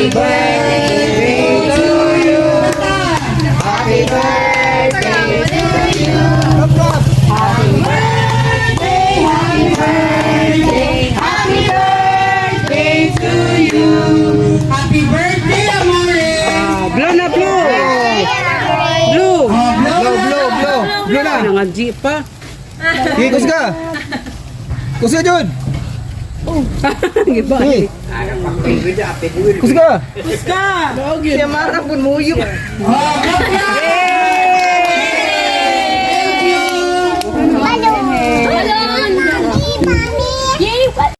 Happy birthday to you. Happy birthday to you. Happy birthday, happy birthday, happy birthday to you. Happy birthday, Amore. Blow na, blow. Blow. Blow na. Nangadji pa. Okay, kusga. Kusga, Jun. Giba. Hey. Kusga. Kusga. Siya marang pun muyuk.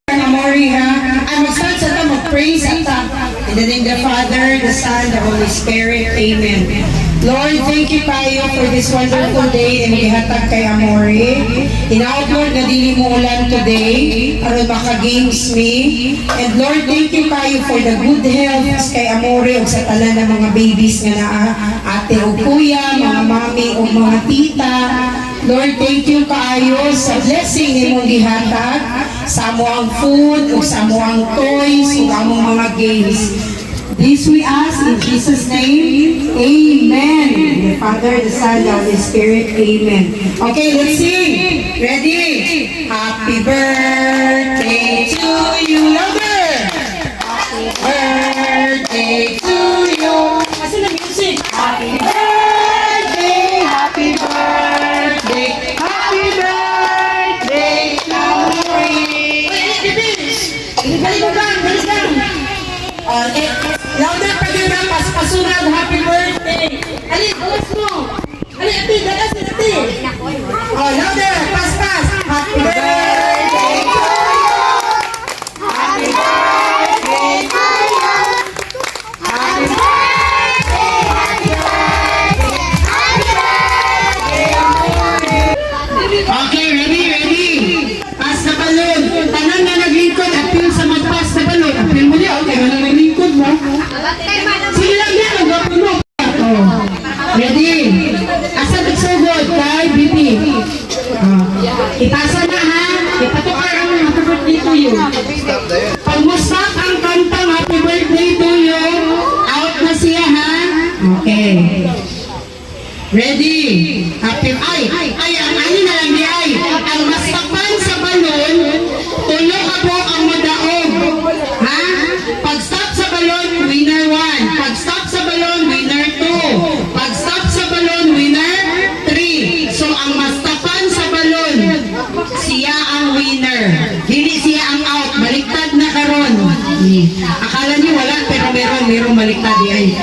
Amore, ha? I'm excited sa time of praise at in the name of the Father, the Son, the Holy Spirit. Amen. Lord, thank you kayo for this wonderful day and gihatag kay Amore. Inaot, Lord, na dili mo ulan today aron maka-games me. And Lord, thank you kayo for the good health kay Amore o sa talan ng mga babies nga naa ate o kuya, mga mami o mga tita. Lord, thank you kaayo sa blessing ni mong gihatag sa amuang food o sa amuang toys o among mga games. This we ask in Jesus' name. Amen. The Father, the Son, the Holy Spirit. Amen. Okay, let's sing. Ready? Happy birthday to you. Louder! Happy birthday to you. Asan na music? Happy birthday, happy birthday, happy birthday to you. Wait, bilis lang. Louder pa yun ang pasunod, happy birthday. Alin, alas mo. Alin, ati, dalas din, ati. Louder, pas. Happy birthday to you. Happy birthday to you. Happy birthday, happy birthday, happy birthday to you. Okay, ready? Pas na balon. Tanan na naglingkod, apil sa magpas na balon. Apil mo niya, okay, walang naglingkod mo. Sige lang yan, magapin mo. Ready? Asa nagsugod kay Bibi. Itasa na ha. Ipatukar ang happy birthday to you. Pag mo stop ang kantang happy birthday to you, out na siya ha. Okay. Ready? Happy, ang ano na lang di ay. Ang mastapan sa balon, tulo ka po ang madaog. Ha? Pag stop sa balon, winner 1. Pag stop sa balon, winner 2. Pag stop sa balon, winner 3. So ang mastapan sa balon, siya ang winner. Hindi siya ang out. Baliktad na karon. Akala niyo wala, pero meron baliktad yan.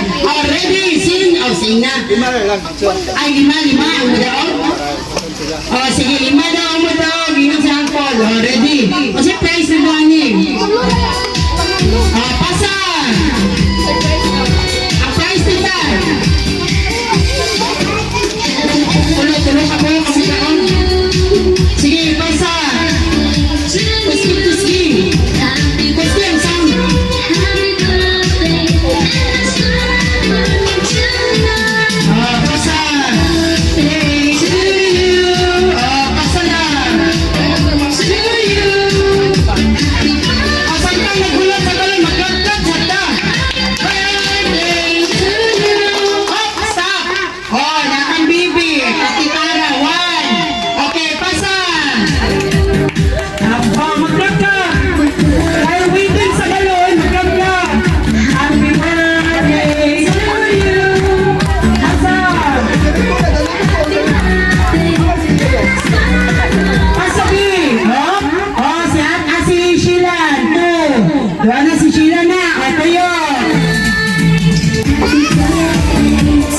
Ready? Sing na. Ay, lima ang madaog. Sige, 5 daw ang madaog. Yun si Angkol. Ready? Kasi price na doon niyo. Pasa! Ang price nila. Tulo ka po kami taon. Sige, pasa! Tuski! Tuski ang sound. Pasa! To you! Pasa na! To you! Saan ka nagulat sa balon? Magkagkag sa birthday to you! Stop! Nakang bibi! Katitara, 1! Okay, pasa! Magkagkag! While waiting sa balon, magkagkag! Happy birthday to you! Pasa! Pasabi! Si Sheila! 2! Doon na si Sheila na! Ito yun!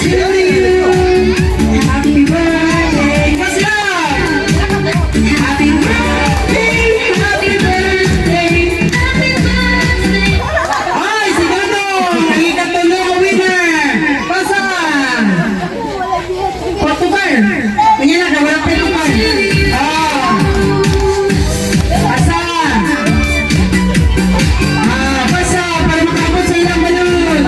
To you! Happy birthday! Kasi happy birthday! Happy birthday! Ay! Si Gato! Nakikatulo ang winner! Pasa! Patukar! Kanya na, wala pa yung tukar! Pasa! Pasa! Para makapot sa ilang balon!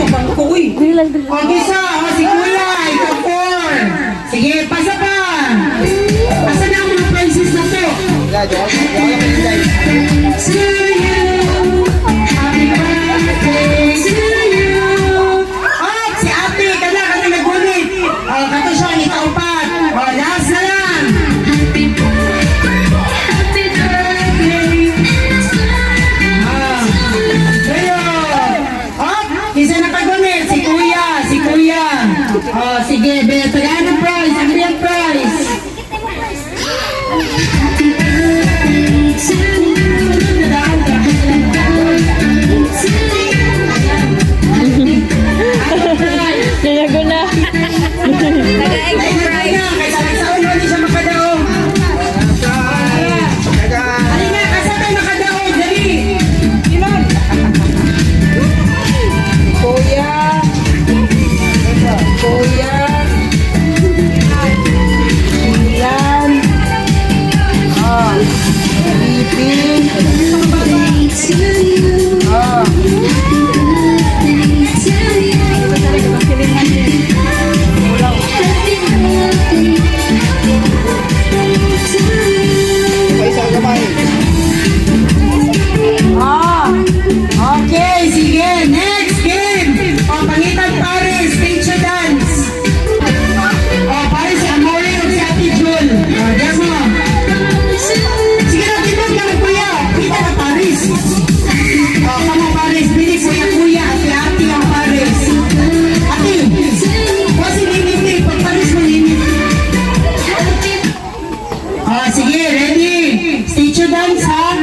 Okay sa! Si Kuya! Ikaw 4! Sige, pasa pa! Asa na ang mga prices na to? To you! Happy birthday! Oh, okay, sige. Next game. O, Pangitan Paris, stage to dance. O, Paris, Amore, o si Ate Jul. O, diyan mo. Sige na, tipod ka na, kuya. Kita na, Paris. O, kamo, Paris. Bili, kuya, ate ang Paris. Ate, o, sige, hindi. Pag Paris mo, hindi. O, sige, ready. Stage to dance, ha?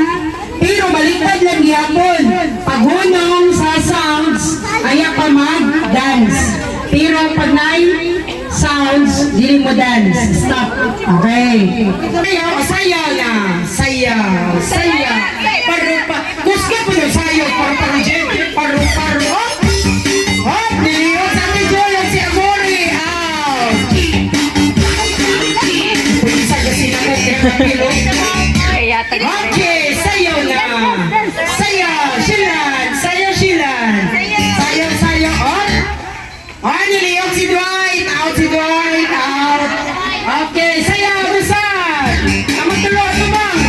Pero baliktad lang gihapon. Pag hunong sa sounds, ayak pa mag-dance. Pero pag nai sounds, dili mo dance. Stop. Okay. Sayaw, sayaw na. Sayaw, sayaw. Paru-pa. Gusto po yung sayaw. Paru-paru-jen. Paru-paru. Hop! Hop! Niliyot sa ating Jolan si Amore. Out! Pulisa kasi na ko kaya kapilo. Okay, sayaw na. Sayaw, Shilan. Sayaw, Shilan. Sayaw, sayaw. On. On, niliyok si Dwight. Out si Dwight. Out. Okay, sayaw. Busan. Kamu tuloy, tumang.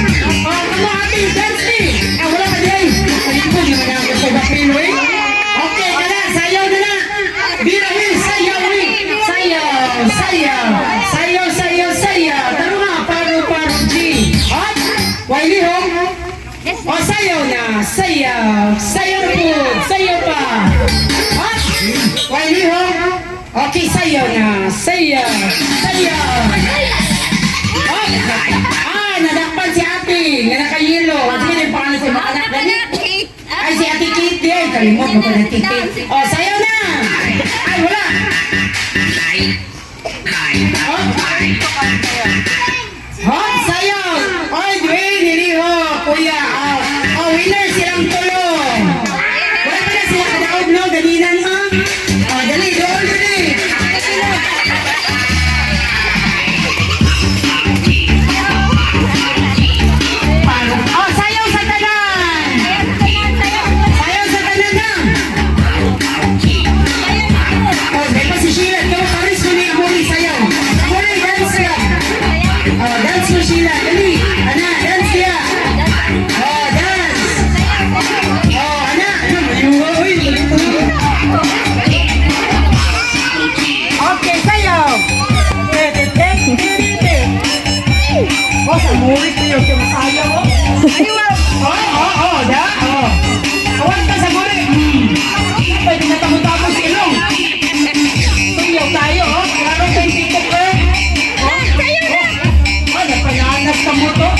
Oh, kamu ate, dance me. Ah, wala ka din. Kaya ko, di mo na ako sa bapilo eh. Okay, na. Sayaw na na. Birahi, sayaw eh. Sayaw, sayaw. Sayaw, sayaw, sayaw. Taro nga, paru-paru G. On. Wiley home. O, sayaw na. Sayaw. Sayaw po. Sayaw pa. Hop. Wiley home. Okay, sayaw na. Sayaw. Sayaw. Hop. Ah, nadakpan si ate. Nga nakayelo. Sige na yung pangalan si mga anak. Dali. Ay, si ate Kitty. Ay, kalimot mo pa na Kitty. O, sayaw na. Ay, wala. Hop. Hop, sayaw. Oy, Dwayne, niliho. Kuya, winner silang tulong. Wala pa na sila kadaog, no? Ganinan, ha? Dali, doon, dali. Sayaw sa tanan. Sayaw sa tanan na. May pa si Sheila. Ito, Paris ko ni Amore, sayaw. Amore, dance ka. Dance mo, Sheila. Dali. Ana, dance ka. Dance. Ana. Uy. Okay, sayaw. Sa Amore ko yung sayaw. Da. Awan ka sa Amore. Pwede na tamo-tamo si Ilong. Sayaw tayo, Klaro kayong TikTok, napananas ka mo to.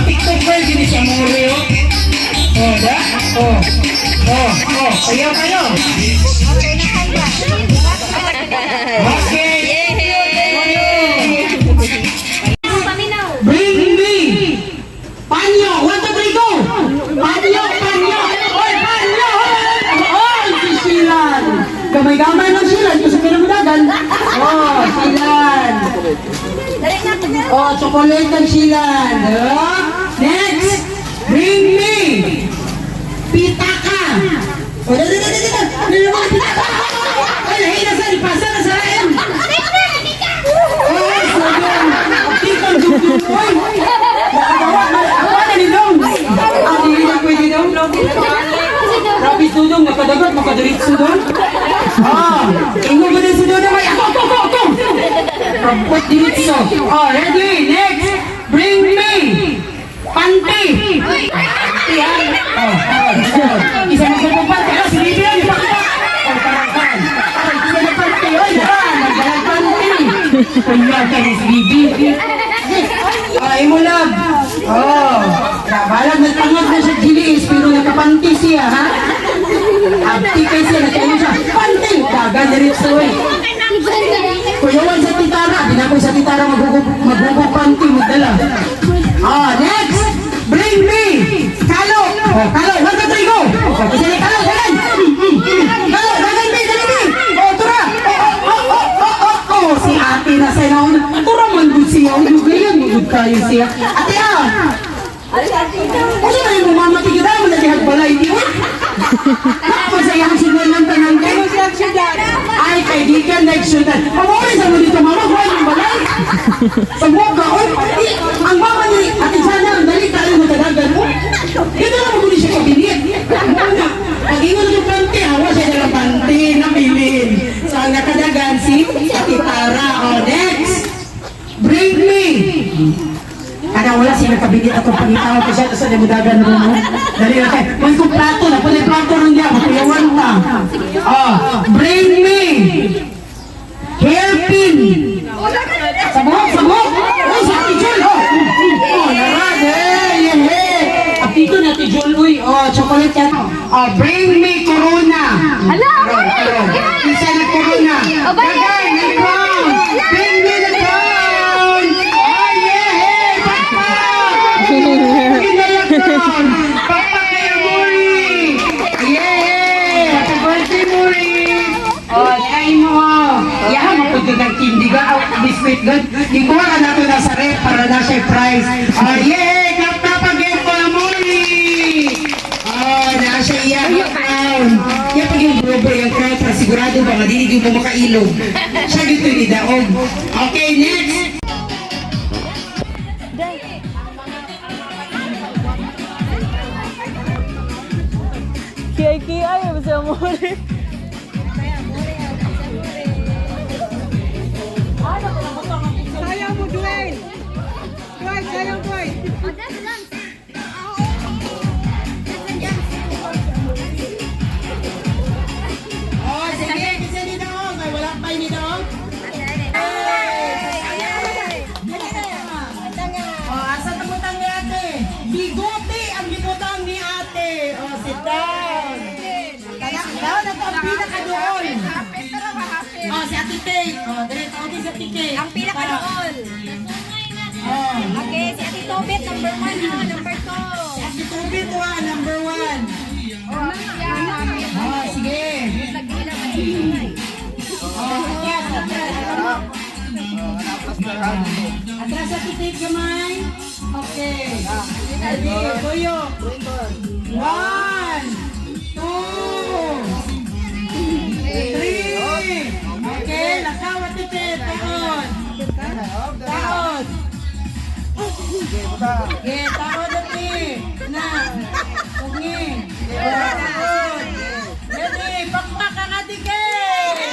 TikToker, gini si Amore, da. Sayaw kayo. Okay. Bring me. Panyo. 1, 2, 3, go. Panyo. Oy, panyo. Oy, si Shilan. Gamay-gamay ng Shilan. Kasi pinamulagan. Shilan. Chocolate ng Shilan. Next. Bring me. Pitaka. Dali. Pitaka. Oy, lahi na sa ipasa na sa lain. Tikang dugdug. Oy. Ako na ni Dong. Hindi na pwede Dong. Rabi Sudong, nakadagat, makadiritso Dong. Ingo ba din si Dong? Ako. Rapot diritso. Ready, next. Bring me. Panty. Isa magpapapante. Si Bibi yan, ipakita. Parang-parang. Isa na panty. Nagdalang panty. Kaya ka ni si Bibi. Imo love. Balag nagtangad na siya Gilis, pero nakapanty siya, ha? Abti kayo siya, nagtayo siya. Panty! Dagan na rin sa way. Kuyawan sa titara. Di na ko sa titara magugog panty, magdala. Next! Bring me! Kalo! Kalo! 1, 2, 3, go! Kasi ni Kalo, dagan! Kalo! Dagan, be! Dali, be! Tura! Si ate na sa inaon. Tura man doon siya. Gayan mo doon kayo siya. Ate, Kasi na yung mamati kita mo na balay niyo. Masayang sinulan ng tanang kayo. Ay, kaibigan na iksunan. Pamawin sa mo dito, mama. Huwag yung balay. Sa buwag ka, ang mama ni Ate nakabigit ako pangitaw ko siya sa demudagan mo mo. Dali okay. May kong plato na, pwede plato rin niya, makuyawan ka. Oh, bring me hairpin. Sabok, sabok. Oh, sa Ate Jol. Oh, narad. Hey. Apito na Ate Jol. Uy, oh, chocolate yan. Oh, bring me corona. Hala! Isa na corona. Bagay, na crown. Bring me the crown. Oh, yeah. Papa. Bring me the crown. Papa kaya Mori. Yeah. Happy birthday, Mori. Oh, kain mo. Yahan mo kung ng tindiga o biscuit good. Ikuha ka nato na sa rep para na siya prize. Oh, yeah. Kapapagyan ko na Mori. Oh, na siya iya yung crown. Yan pag yung grupo yung crown para sigurado ba madinig yung makailog. Siya dito ni Daog. Okay, next. Kiay-kiay, basta mo rin. Sayang mo, Dwayne! Dwayne, sayang, Dwayne! Oh, sige. Kasi ni Daog. Ay, wala pa ni Daog. Oh, asa tabutang ni ate? Bigote ang bibutang ni ate. Oh, sit down. Down na to ang pinaka doon. Oh, si Ate Kate. Oh, diretso ako din si Ate Kate. Ang pinaka-dool. Oh, Okay, si Ate Tobit, number 1 ha, number 2. Ate Tubit wa, number 1. Oh, sige. Oh, atras, atras. Atras sa Ate Kate gamay. Okay. Ready, Kuyo. 1, 2, 3. Okay, lakaw Ate Kate. Taon. Taon. Okay, taon Ate. Na. Tungi. Taon. Ready, pakpak ang Ate Kate.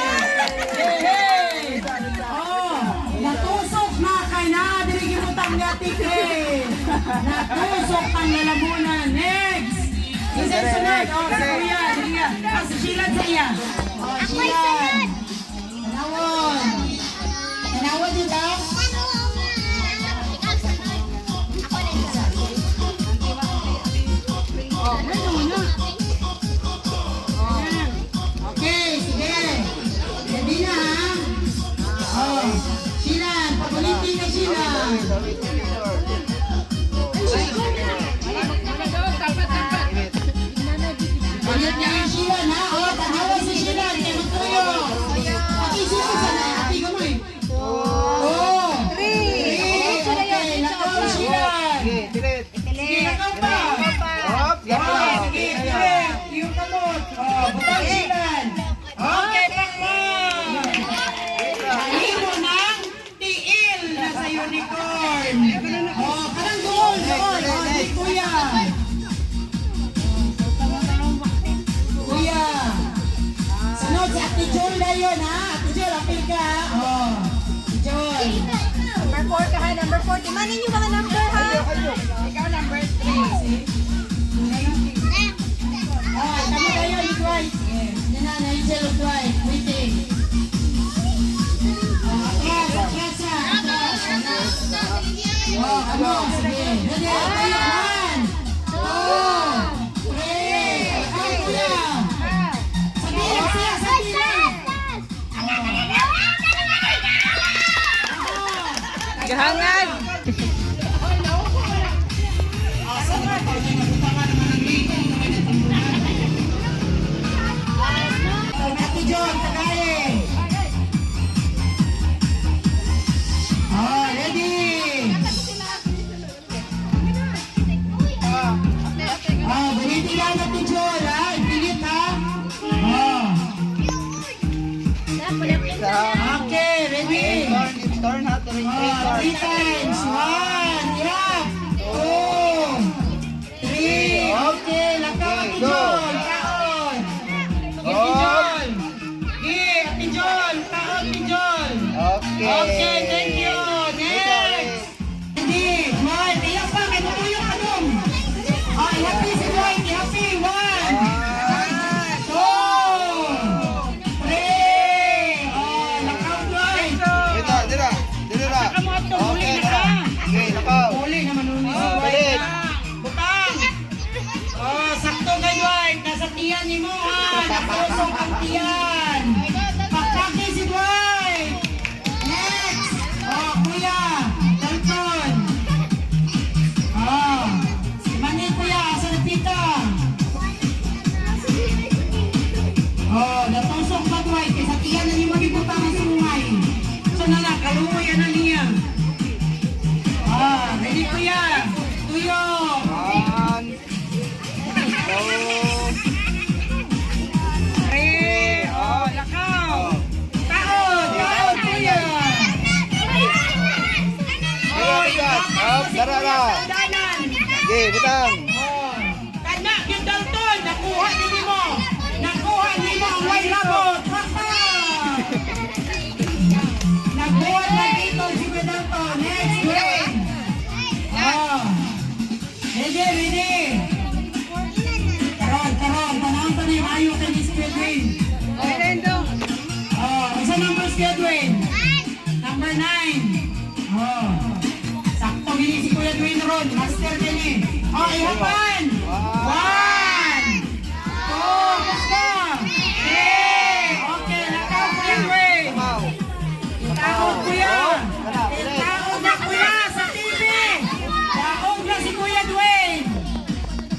Hey. Oh, natusok na kay na. Dirigin mo tang ni Ate Kate. Natusok ang lalamunan. Next. Isa sunod. Oh, sa kuya. Sige. Sa Shilan sa iya. Oh, Shilan. Tanawon. Tanawon dito. Okay, sige. Ready na ha? Oh, Shilan. Pagulitin na Shilan. Ulit niya ang Shilan ha? Oh, tanawon si Shilan. Kaya magtuyo. Ate, sino sana? Ate, gamay. Oh, 3. Okay, lakaw Shilan. Sige, lakaw pa. Oh, sige, direct. Yung kamot. Oh, butang Shilan. Okay, pakman. Himo ng tiil na sa unicorn. Oh, parang doon. Oh, di kuya. Kuya. Sunod si Ate Jol na yun, ha? Ate Jol, apil ka, ha? Oh, Ate Jol. Number 4 ka ha, number 4. Timanin yung mga number ha. Ikaw number 3. Oh, tama kayo, ni Dwight. Yan na, Nigel of Dwight. Waiting. Oh, atras, atras ha. Atras. Oh, ano, sige. Ready, tayo, 1, 2, 3. Ay, kuya. Sabihin, siya, sabihin. Gahangan! Ate John, tagayin. Oh, ready. Oh, ganiti lang Ate John, ha? Ipilit, ha? Oh. Okay, ready. Turn ha, turn. Oh, 3 times. 1, yeah. 2, 3. Okay, lakaw Ate John. Taon. Ate John. Ate John. Taon, Ate John. Okay, thank you. Next. Hindi. Moy, tiyak pa. Kaya Sige, butang. Kana, yung Dalton, nakuha ni mo. Nakuha ni mo ang white rabot. Nakuha na dito si Dalton. Next game. Oh. Ready. Karon. Tanang pa ni Mayo ka ni Squidwin. Isa number Squidwin. Number 9. Oh. Sakto gini si Kuya Dwayne ron. Master gini. Oh, ihapan. 1. 2. Basta. 3. Okay, nakao Kuya Dwayne. Takot Kuya. Takot na Kuya sa TV. Takot na si Kuya Dwayne.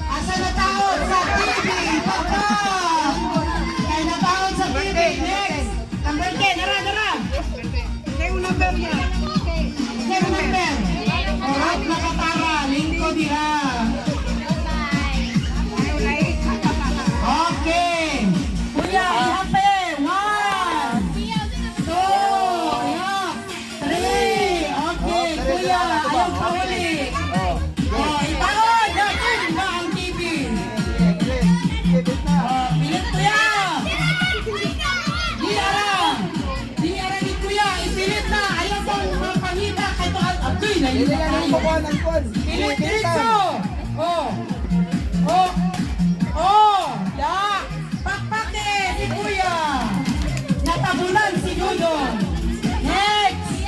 Asa na takot sa TV? Pagka. Kaya natakot sa TV. Next. Number 10. Dara. Yung number niya. Next number. Orat na katara. Lingko diha. Okay. Kuya, ihape. 1. 2. Ihap. 3. Okay. Kuya, ayaw pahuli. Oh, itaon. Dapat na ang TV. Oh, pilit Kuya. Di ara ni Kuya. Ipilit na. Ayaw pang mapangita. Kahit agoy na yun. Pilit diretso. Ya. Pakpake si Kuya. Natabunan si Dudong. Next.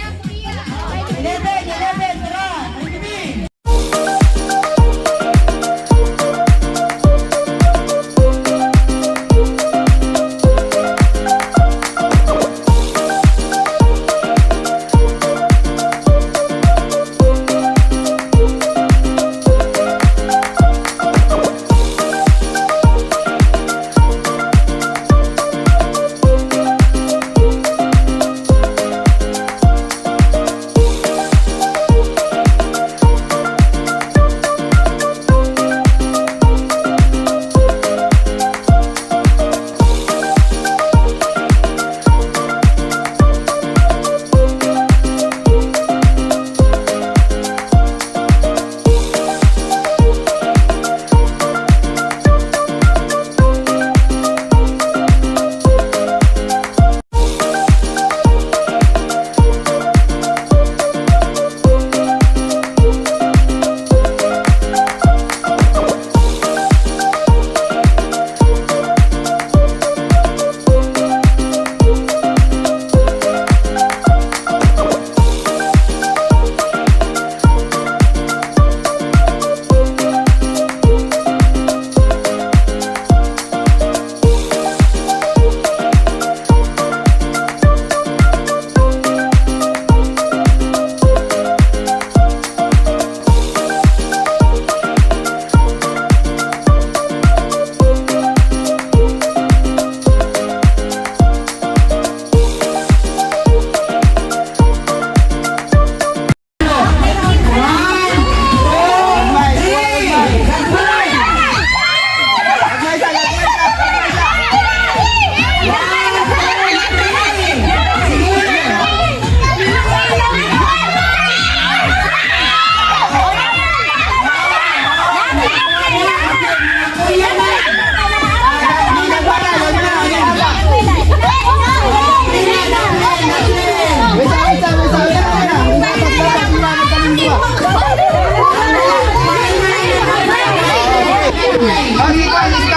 11, tara. Ready? Bagi